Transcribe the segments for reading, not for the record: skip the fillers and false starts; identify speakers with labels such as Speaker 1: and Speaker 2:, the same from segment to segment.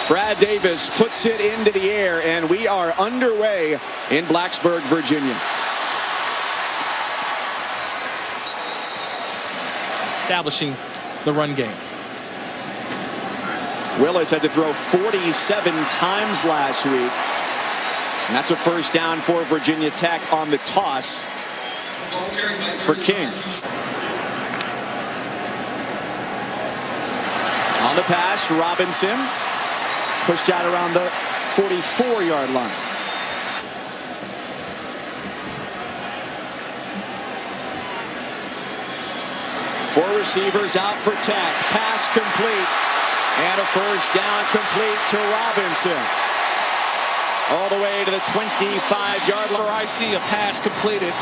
Speaker 1: Brad Davis puts it into the air, and we are underway in Blacksburg, Virginia.
Speaker 2: Establishing the run game.
Speaker 1: Willis had to throw 47 times last week. And that's a first down for Virginia Tech on the toss for King. On the pass, Robinson pushed out around the 44-yard line. Four receivers out for Tech. Pass complete. And a first down complete to Robinson. All the way to the 25-yard line.
Speaker 2: I see a pass completed.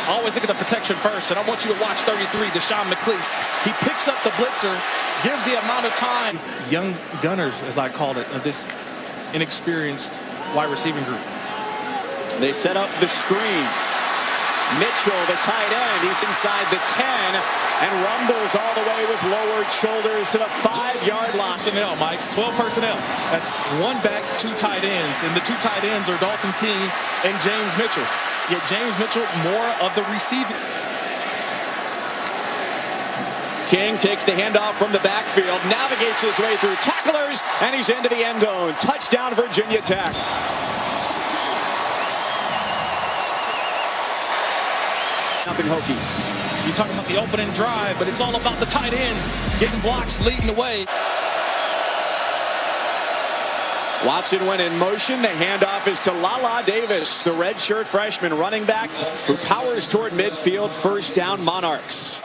Speaker 2: Always look at the protection first, and I want you to watch 33, Deshaun McCleese. He picks up the blitzer, gives the amount of time. Young gunners, as I called it, of this inexperienced wide receiving group.
Speaker 1: They set up the screen. Mitchell, the tight end, he's inside the 10 and rumbles all the way with lowered shoulders to the 5-yard line.
Speaker 2: Personnel, Mike, 12 personnel. That's one back, two tight ends, and the two tight ends are Dalton King and James Mitchell. Yet James Mitchell more of the receiving.
Speaker 1: King takes the handoff from the backfield, navigates his way through tacklers, and he's into the end zone. Touchdown, Virginia Tech. Nothing Hokies.
Speaker 2: You talk about the opening drive, but it's all about the tight ends getting blocks, leading the way.
Speaker 1: Watson went in motion. The handoff is to Lala Davis, the redshirt freshman running back who powers toward midfield. First down, Monarchs.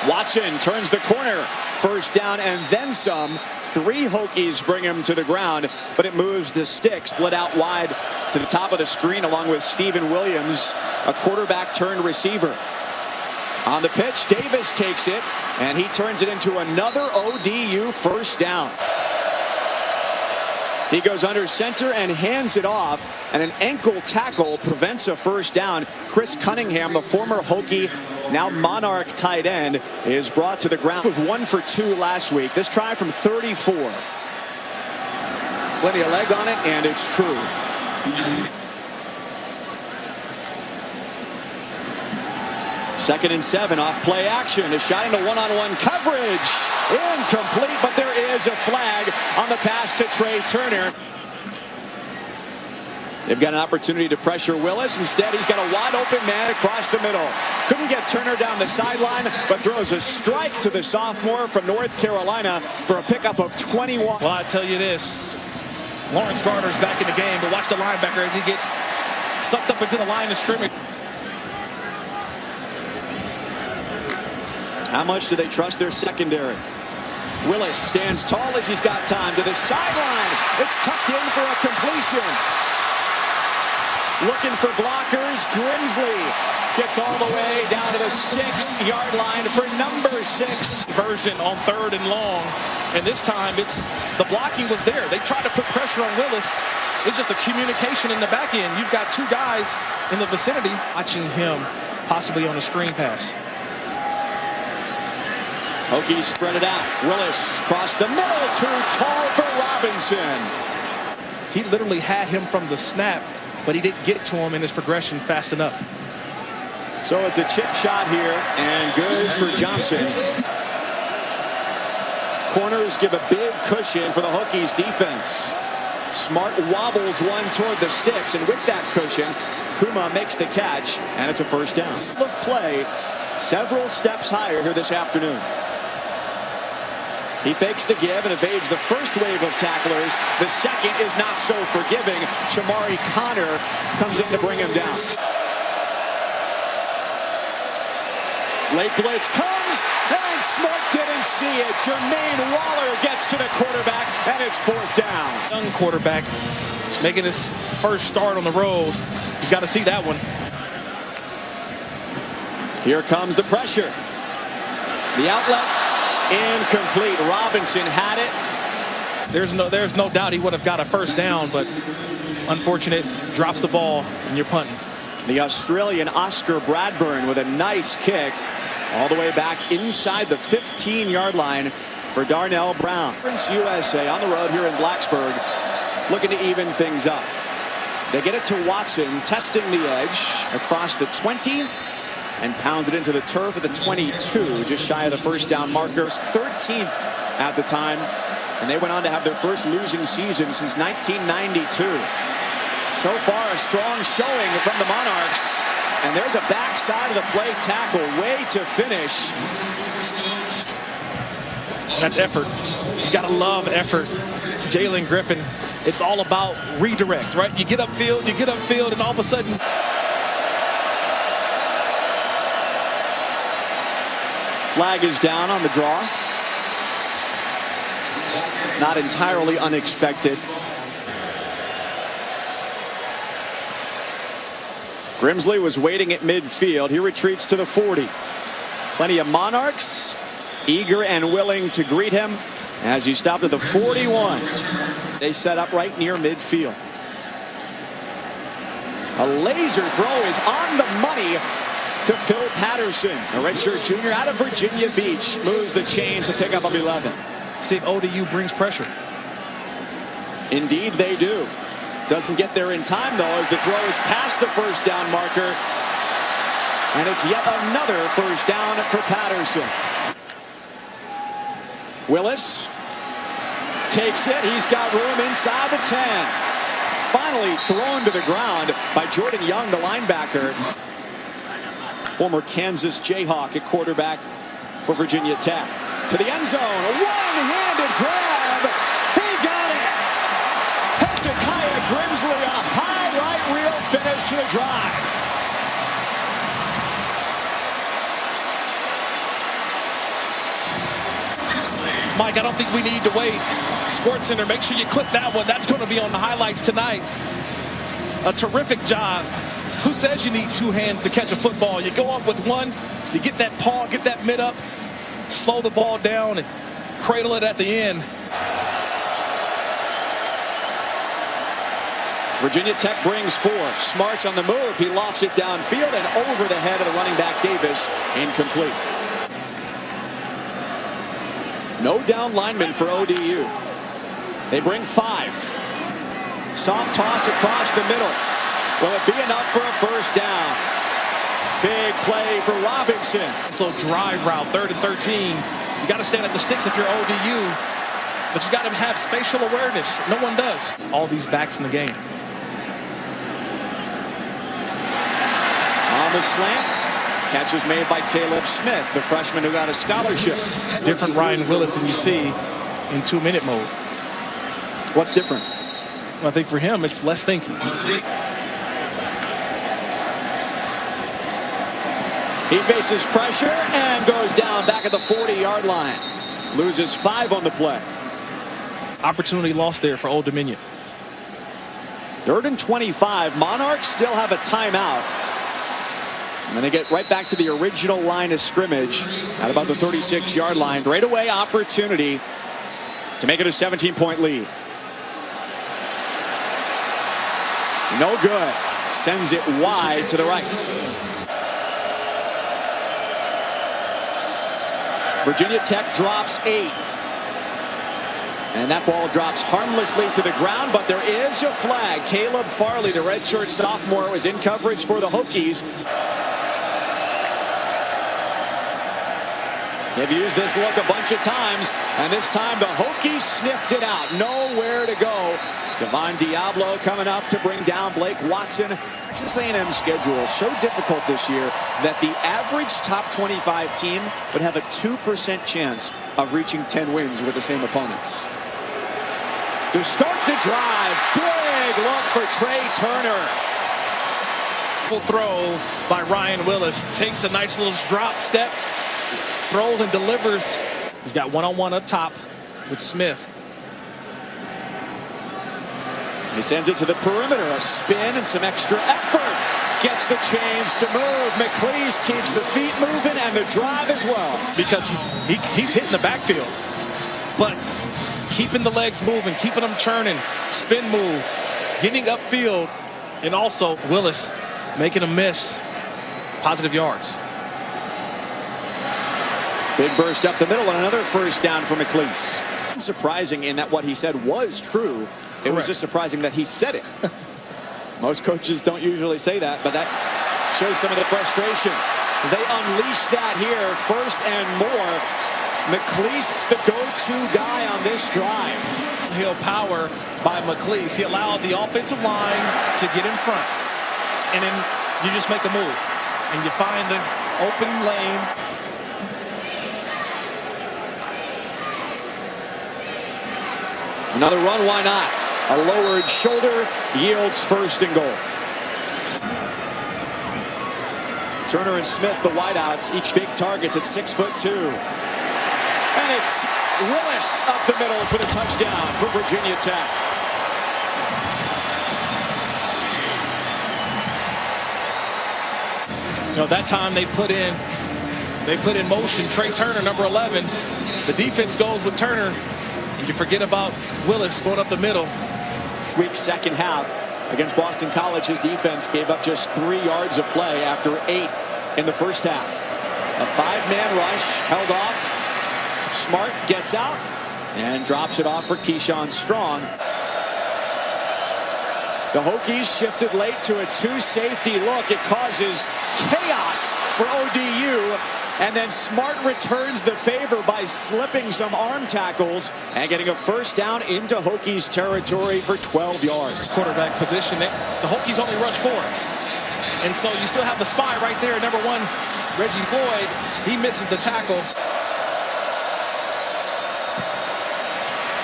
Speaker 1: Watson turns the corner. First down and then some. Three Hokies bring him to the ground, but it moves the stick. Split out wide to the top of the screen along with Stephen Williams, a quarterback turned receiver. On the pitch, Davis takes it, and he turns it into another ODU first down. He goes under center and hands it off, and an ankle tackle prevents a first down. Chris Cunningham, the former Hokie, now Monarch tight end, is brought to the ground. He was 1 for 2 last week. This try from 34. Plenty of leg on it, and it's true. Second and 7 off play action. A shot into one-on-one coverage. Incomplete, but there is a flag on the pass to Trey Turner. They've got an opportunity to pressure Willis. Instead, he's got a wide-open man across the middle. Couldn't get Turner down the sideline, but throws a strike to the sophomore from North Carolina for a pickup of 21.
Speaker 2: Well, I tell you this, Lawrence Gardner's back in the game, but watch the linebacker as he gets sucked up into the line of scrimmage.
Speaker 1: How much do they trust their secondary? Willis stands tall as he's got time to the sideline. It's tucked in for a completion. Looking for blockers. Grimsley gets all the way down to the 6-yard line for number 6.
Speaker 2: Version on 3rd and long. And this time it's the blocking was there. They tried to put pressure on Willis. It's just a communication in the back end. You've got two guys in the vicinity watching him possibly on a screen pass.
Speaker 1: Hokies spread it out. Willis across the middle, too tall for Robinson.
Speaker 2: He literally had him from the snap, but he didn't get to him in his progression fast enough.
Speaker 1: So it's a chip shot here, and good for Johnson. Corners give a big cushion for the Hokies defense. Smart wobbles one toward the sticks, and with that cushion, Kuma makes the catch, and it's a first down. Look play several steps higher here this afternoon. He fakes the give and evades the first wave of tacklers. The second is not so forgiving. Chamari Connor comes in to bring him down. Late blitz comes, and Smart didn't see it. Jermaine Waller gets to the quarterback, and it's fourth down.
Speaker 2: Young quarterback making his first start on the road. He's got to see that one.
Speaker 1: Here comes the pressure. The outlet. Incomplete. Robinson had it.
Speaker 2: There's no doubt he would have got a first down, but unfortunate, drops the ball and you're punting.
Speaker 1: The Australian Oscar Bradburn with a nice kick all the way back inside the 15-yard line for Darnell Brown. USA on the road here in Blacksburg, looking to even things up. They get it to Watson, testing the edge across the 20 and pounded into the turf at the 22, just shy of the first down marker. 13th at the time, and they went on to have their first losing season since 1992. So far, a strong showing from the Monarchs, and there's a backside of the play tackle, way to finish.
Speaker 2: That's effort. You gotta love effort. Jalen Griffin, it's all about redirect, right? You get upfield, and all of a sudden.
Speaker 1: Flag is down on the draw. Not entirely unexpected. Grimsley was waiting at midfield. He retreats to the 40. Plenty of Monarchs eager and willing to greet him as he stopped at the 41. They set up right near midfield. A laser throw is on the money to Phil Patterson. A redshirt junior out of Virginia Beach moves the chain to pick up 11.
Speaker 2: See if ODU brings pressure.
Speaker 1: Indeed they do. Doesn't get there in time though, as the throw is past the first down marker. And it's yet another first down for Patterson. Willis takes it. He's got room inside the 10. Finally thrown to the ground by Jordan Young, the linebacker. Former Kansas Jayhawk at quarterback for Virginia Tech. To the end zone. A one-handed grab. He got it. Hezekiah Grimsley, a high right wheel finish to the drive.
Speaker 2: Mike, I don't think we need to wait. Sports Center, make sure you clip that one. That's going to be on the highlights tonight. A terrific job. Who says you need two hands to catch a football? You go up with one, you get that paw, get that mid up, slow the ball down, and cradle it at the end.
Speaker 1: Virginia Tech brings 4. Smart's on the move. He lofts it downfield and over the head of the running back Davis. Incomplete. No down lineman for ODU. They bring 5. Soft toss across the middle. Will it be enough for a first down? Big play for Robinson.
Speaker 2: This little drive route, 3rd and 13. You got to stand at the sticks if you're ODU, but you got to have spatial awareness. No one does. All these backs in the game.
Speaker 1: On the slant. Catch is made by Caleb Smith, the freshman who got a scholarship.
Speaker 2: Different Ryan Willis than you see in 2-minute mode.
Speaker 1: What's different?
Speaker 2: I think for him, it's less thinking.
Speaker 1: He faces pressure and goes down back at the 40-yard line. Loses 5 on the play.
Speaker 2: Opportunity lost there for Old Dominion.
Speaker 1: 3rd and 25. Monarchs still have a timeout. And then they get right back to the original line of scrimmage at about the 36-yard line. Right away opportunity to make it a 17-point lead. No good. Sends it wide to the right. Virginia Tech drops 8. And that ball drops harmlessly to the ground, but there is a flag. Caleb Farley, the redshirt sophomore, was in coverage for the Hokies. They've used this look a bunch of times, and this time the Hokies sniffed it out. Nowhere to go. Devon Diablo coming up to bring down Blake Watson. Texas A&M schedule so difficult this year that the average top 25 team would have a 2% chance of reaching 10 wins with the same opponents. To start the drive, big look for Trey Turner.
Speaker 2: Throw by Ryan Willis. Takes a nice little drop step. Throws and delivers. He's got one-on-one up top with Smith.
Speaker 1: He sends it to the perimeter. A spin and some extra effort. Gets the chains to move. McLeese keeps the feet moving and the drive as well.
Speaker 2: Because he's hitting the backfield. But keeping the legs moving, keeping them churning. Spin move. Getting upfield. And also Willis making a miss. Positive yards.
Speaker 1: Big burst up the middle and another first down for McLeese. Surprising in that what he said was true. It was just surprising that he said it. Most coaches don't usually say that, but that shows some of the frustration as they unleash that here. First and more. McLeese, the go-to guy on this drive.
Speaker 2: Hill power by McLeese. He allowed the offensive line to get in front. And then you just make a move. And you find an open lane.
Speaker 1: Another run, why not? A lowered shoulder yields first and goal. Turner and Smith, the wideouts, each big targets at 6'2". And it's Willis up the middle for the touchdown for Virginia Tech.
Speaker 2: You know, that time they put in motion Trey Turner, number 11. The defense goes with Turner. You forget about Willis going up the middle.
Speaker 1: Week second half against Boston College, his defense gave up just 3 yards of play after 8 in the first half. A 5-man rush held off. Smart gets out and drops it off for Keyshawn Strong. The Hokies shifted late to a 2-safety look. It causes chaos for ODU. And then Smart returns the favor by slipping some arm tackles and getting a first down into Hokies territory for 12 yards.
Speaker 2: Quarterback position. The Hokies only rush 4. And so you still have the spy right there. Number 1, Reggie Floyd. He misses the tackle.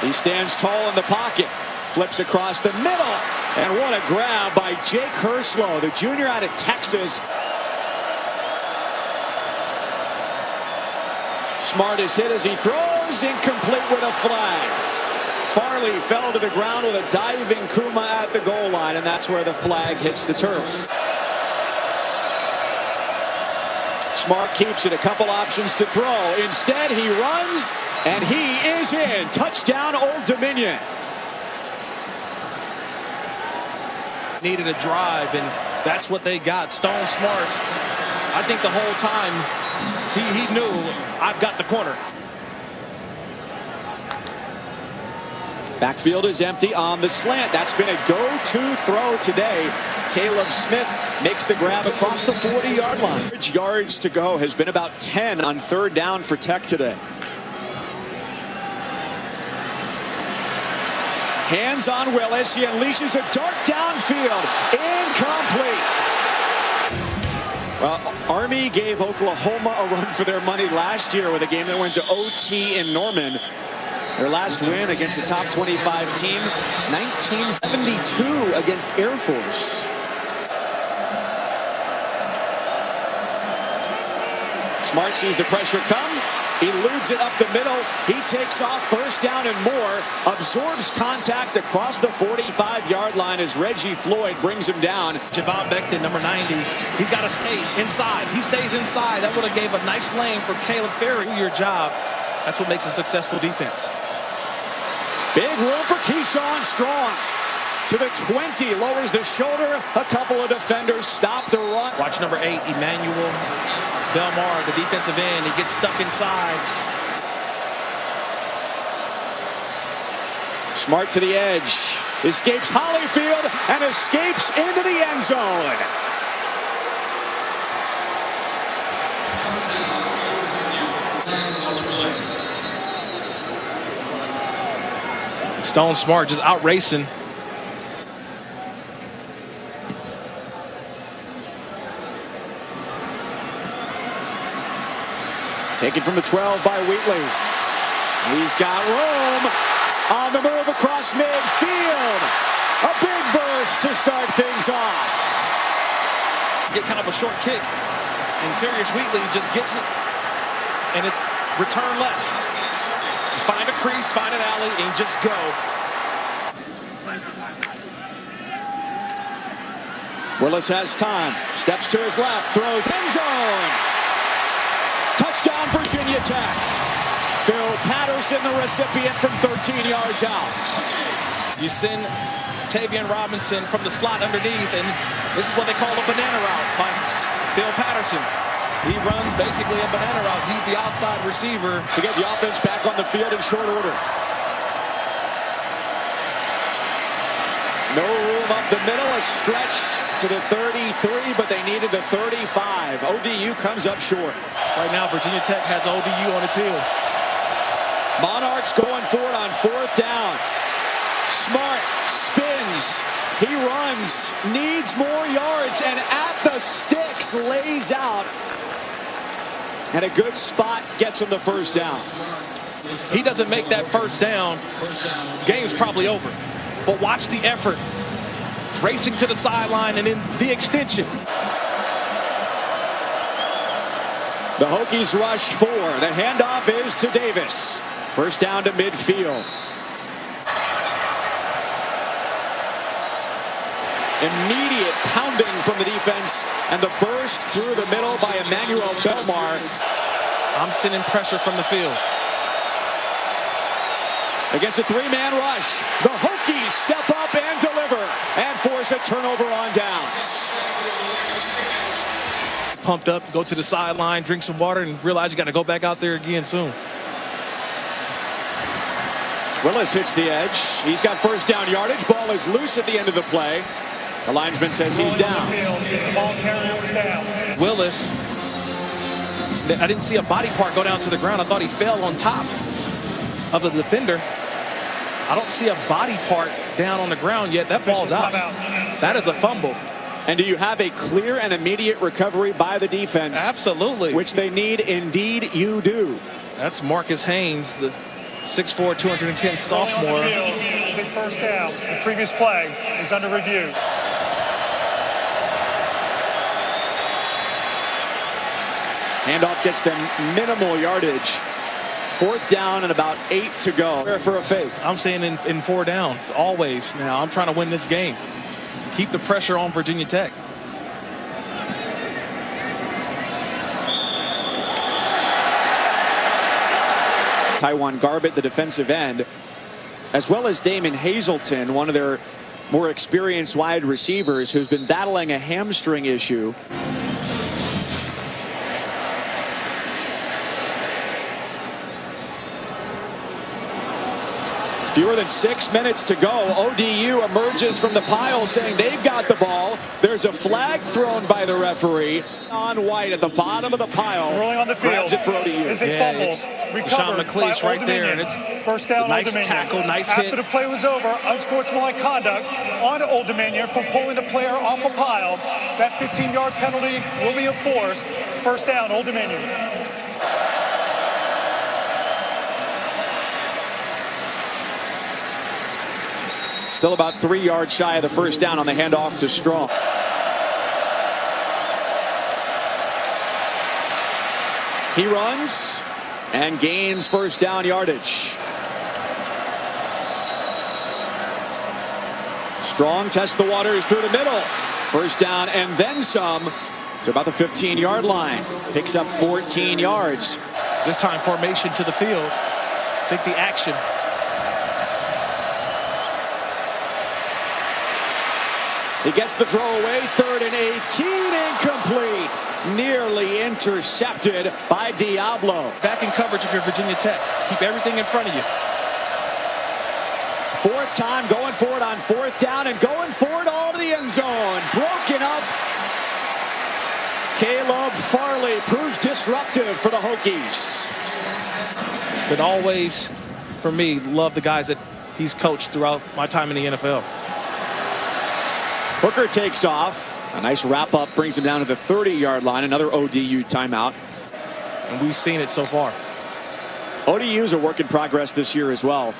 Speaker 1: He stands tall in the pocket. Flips across the middle. And what a grab by Jake Herslow, the junior out of Texas. Smart is hit as he throws, incomplete with a flag. Farley fell to the ground with a diving Kuma at the goal line, and that's where the flag hits the turf. Smart keeps it, a couple options to throw. Instead, he runs, and he is in. Touchdown, Old Dominion.
Speaker 2: Needed a drive, and that's what they got. Stone Smart, I think the whole time, he knew, I've got the corner.
Speaker 1: Backfield is empty on the slant. That's been a go-to throw today. Caleb Smith makes the grab across the 40-yard line. Yards to go has been about 10 on third down for Tech today. Hands on Willis. He unleashes a dart downfield. Incomplete. Well, Army gave Oklahoma a run for their money last year with a game that went to OT in Norman. Their last win against a top 25 team, 1972 against Air Force. Smart sees the pressure come. Eludes it up the middle. He takes off, first down and more. Absorbs contact across the 45-yard line as Reggie Floyd brings him down.
Speaker 2: Javon Beckton, number 90. He's got to stay inside. He stays inside. That would have gave a nice lane for Caleb Ferry. Do your job. That's what makes a successful defense.
Speaker 1: Big room for Keyshawn Strong. To the 20, lowers the shoulder. A couple of defenders stop the run.
Speaker 2: Watch number 8, Emmanuel Belmar, the defensive end. He gets stuck inside.
Speaker 1: Smart to the edge. Escapes Holyfield and escapes into the end zone.
Speaker 2: Stone Smart just out racing.
Speaker 1: Taken from the 12 by Wheatley. He's got room on the move across midfield. A big burst to start things off.
Speaker 2: Get kind of a short kick. And Terrius Wheatley just gets it. And it's return left. Find a crease, find an alley, and just go.
Speaker 1: Willis has time. Steps to his left. Throws end zone. Touchdown, Virginia Tech. Phil Patterson, the recipient from 13 yards out.
Speaker 2: You send Tavian Robinson from the slot underneath, and this is what they call a banana route by Phil Patterson. He runs basically a banana route. He's the outside receiver.
Speaker 1: To get the offense back on the field in short order. No room up the middle, a stretch to the 33, but they needed the 35. ODU comes up short.
Speaker 2: Right now, Virginia Tech has ODU on its heels.
Speaker 1: Monarchs going for it on 4th down. Smart spins. He runs, needs more yards, and at the sticks, lays out. And a good spot gets him the 1st down.
Speaker 2: He doesn't make that 1st down, game's probably over. But watch the effort. Racing to the sideline and in the extension.
Speaker 1: The Hokies rush 4. The handoff is to Davis. 1st down to midfield. Immediate pounding from the defense, and the burst through the middle by Emmanuel Belmar.
Speaker 2: I'm sending pressure from the field.
Speaker 1: Against a 3-man rush, the Hokies step up and deliver and force a turnover on downs.
Speaker 2: Pumped up, go to the sideline, drink some water, and realize you got to go back out there again soon.
Speaker 1: Willis hits the edge. He's got 1st down yardage. Ball is loose at the end of the play. The linesman says he's down.
Speaker 2: Willis, I didn't see a body part go down to the ground. I thought he fell on top of the defender. I don't see a body part down on the ground yet. That ball's out. That is a fumble.
Speaker 1: And do you have a clear and immediate recovery by the defense?
Speaker 2: Absolutely.
Speaker 1: Which they need. Indeed, you do.
Speaker 2: That's Marcus Haynes, the 6'4", 210 sophomore.
Speaker 3: Is a 1st down. The previous play is under review.
Speaker 1: Handoff gets them minimal yardage. 4th down and about 8 to go for a fake.
Speaker 2: I'm saying in 4 downs, always now. I'm trying to win this game. Keep the pressure on Virginia Tech.
Speaker 1: Taiwan Garbett, the defensive end, as well as Damon Hazelton, one of their more experienced wide receivers who's been battling a hamstring issue. Fewer than 6 minutes to go. ODU emerges from the pile saying they've got the ball. There's a flag thrown by the referee on White at the bottom of the pile.
Speaker 3: Rolling on the field.
Speaker 1: Grabs it for ODU.
Speaker 3: Is a
Speaker 2: Yeah,
Speaker 3: fumble.
Speaker 2: it's
Speaker 3: Recovered
Speaker 2: McLeish
Speaker 3: by
Speaker 2: right
Speaker 3: Old
Speaker 2: there,
Speaker 3: Dominion.
Speaker 2: and it's
Speaker 3: 1st down,
Speaker 2: nice
Speaker 3: Old Dominion.
Speaker 2: tackle, nice
Speaker 3: After
Speaker 2: hit.
Speaker 3: the play was over, unsportsmanlike conduct on Old Dominion for pulling the player off a pile. That 15-yard penalty will be enforced. 1st down, Old Dominion.
Speaker 1: Still about 3 yards shy of the 1st down on the handoff to Strong. He runs and gains 1st down yardage. Strong tests the waters through the middle. 1st down and then some to about the 15-yard line. Picks up 14 yards.
Speaker 2: This time formation to the field. I think the action.
Speaker 1: He gets the throw away. 3rd and 18, incomplete. Nearly intercepted by Diablo.
Speaker 2: Back in coverage if you're Virginia Tech. Keep everything in front of you.
Speaker 1: 4th time going for it on 4th down and going for it all to the end zone. Broken up. Caleb Farley proves disruptive for the Hokies.
Speaker 2: But always, for me, love the guys that he's coached throughout my time in the NFL.
Speaker 1: Hooker takes off. A nice wrap up brings him down to the 30-yard line. Another ODU timeout.
Speaker 2: And we've seen it so far.
Speaker 1: ODU is a work in progress this year as well.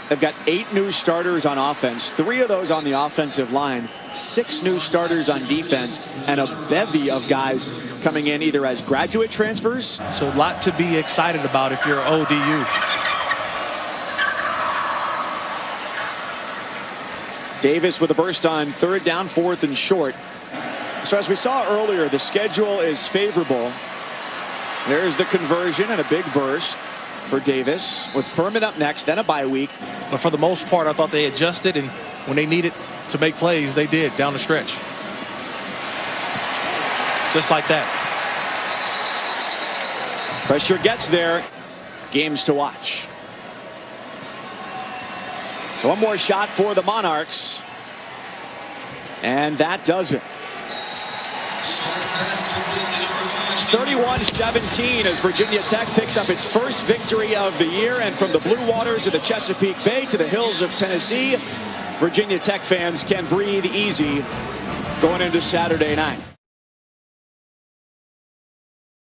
Speaker 1: They've got 8 new starters on offense, 3 of those on the offensive line, 6 new starters on defense, and a bevy of guys coming in either as graduate transfers.
Speaker 2: So a lot to be excited about if you're ODU.
Speaker 1: Davis with a burst on 3rd down, 4th and short. So as we saw earlier, the schedule is favorable. There's the conversion and a big burst for Davis with Furman up next, then a bye week.
Speaker 2: But for the most part, I thought they adjusted, and when they needed to make plays, they did down the stretch. Just like that.
Speaker 1: Pressure gets there. Games to watch. So one more shot for the Monarchs. And that does it. 31-17 as Virginia Tech picks up its first victory of the year. And from the blue waters of the Chesapeake Bay to the hills of Tennessee, Virginia Tech fans can breathe easy going into Saturday night.